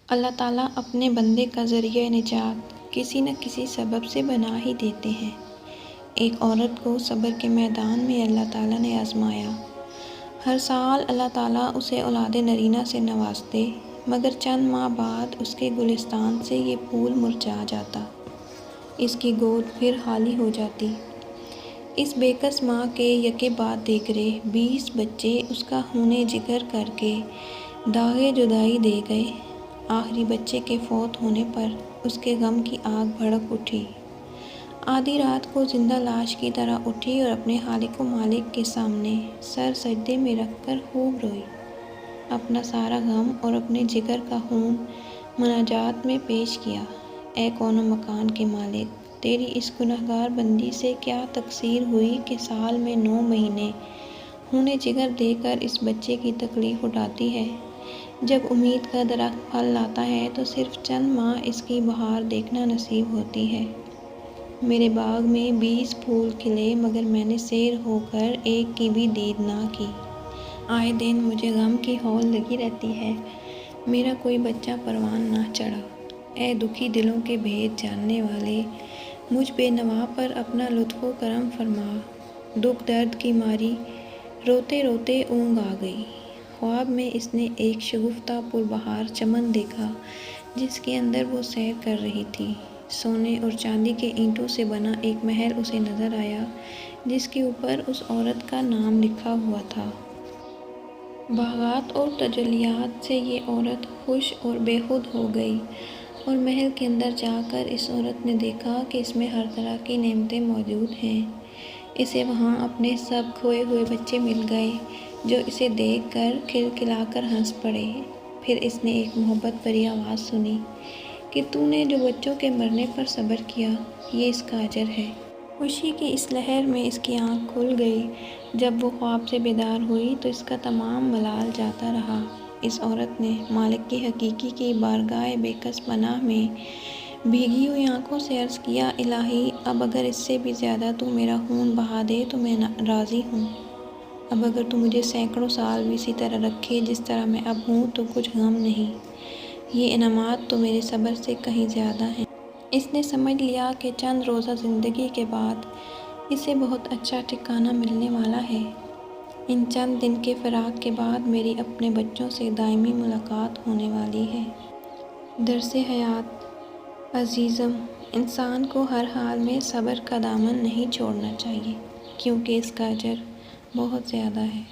اللہ تعالیٰ اپنے بندے کا ذریعہ نجات کسی نہ کسی سبب سے بنا ہی دیتے ہیں۔ ایک عورت کو صبر کے میدان میں اللہ تعالیٰ نے آزمایا۔ ہر سال اللہ تعالیٰ اسے اولاد نرینہ سے نوازتے، مگر چند ماہ بعد اس کے گلستان سے یہ پھول مرجھا جاتا، اس کی گود پھر خالی ہو جاتی۔ اس بے کس ماں کے یکے بعد دیگرے 20 بچے اس کا خون جگر کر کے داغِ جدائی دے گئے۔ آخری بچے کے فوت ہونے پر اس کے غم کی آگ بھڑک اٹھی۔ آدھی رات کو زندہ لاش کی طرح اٹھی اور اپنے خالق و مالک کے سامنے سر سجدے میں رکھ کر خوب روئی۔ اپنا سارا غم اور اپنے جگر کا خون مناجات میں پیش کیا۔ اے کون و مکان کے مالک، تیری اس گنہگار بندی سے کیا تقصیر ہوئی کہ سال میں 9 مہینے خون جگر دے کر اس بچے کی تکلیف اٹھاتی ہے۔ جب امید کا درخت پھل لاتا ہے تو صرف چند ماہ اس کی بہار دیکھنا نصیب ہوتی ہے۔ میرے باغ میں 20 پھول کھلے، مگر میں نے سیر ہو کر ایک کی بھی دید نہ کی۔ آئے دن مجھے غم کی ہول لگی رہتی ہے، میرا کوئی بچہ پروان نہ چڑھا۔ اے دکھی دلوں کے بھید جاننے والے، مجھ بے نوا پر اپنا لطف و کرم فرما۔ دکھ درد کی ماری روتے روتے اونگ آ گئی۔ خواب میں اس نے ایک شگفتہ پربہار چمن دیکھا جس کے اندر وہ سیر کر رہی تھی۔ سونے اور چاندی کے اینٹوں سے بنا ایک محل اسے نظر آیا جس کے اوپر اس عورت کا نام لکھا ہوا تھا۔ باغات اور تجلیات سے یہ عورت خوش اور بے خود ہو گئی، اور محل کے اندر جا کر اس عورت نے دیکھا کہ اس میں ہر طرح کی نعمتیں موجود ہیں۔ اسے وہاں اپنے سب کھوئے ہوئے بچے مل گئے جو اسے دیکھ کر کھلکھلا کر ہنس پڑے۔ پھر اس نے ایک محبت بھری آواز سنی کہ تو نے جو بچوں کے مرنے پر صبر کیا، یہ اس کا اجر ہے۔ خوشی کی اس لہر میں اس کی آنکھ کھل گئی۔ جب وہ خواب سے بیدار ہوئی تو اس کا تمام ملال جاتا رہا۔ اس عورت نے مالک کی حقیقی کی بارگاہ بے کس پناہ میں بھیگی ہوئی آنکھوں سے عرض کیا، الہی، اب اگر اس سے بھی زیادہ تو میرا خون بہا دے تو میں راضی ہوں۔ اب اگر تو مجھے سینکڑوں سال بھی اسی طرح رکھے جس طرح میں اب ہوں تو کچھ غم نہیں۔ یہ انعامات تو میرے صبر سے کہیں زیادہ ہیں۔ اس نے سمجھ لیا کہ چند روزہ زندگی کے بعد اسے بہت اچھا ٹھکانہ ملنے والا ہے۔ ان چند دن کے فراق کے بعد میری اپنے بچوں سے دائمی ملاقات ہونے والی ہے۔ درس حیات عزیزم، انسان کو ہر حال میں صبر کا دامن نہیں چھوڑنا چاہیے، کیونکہ اس کا اجر بہت زیادہ ہے۔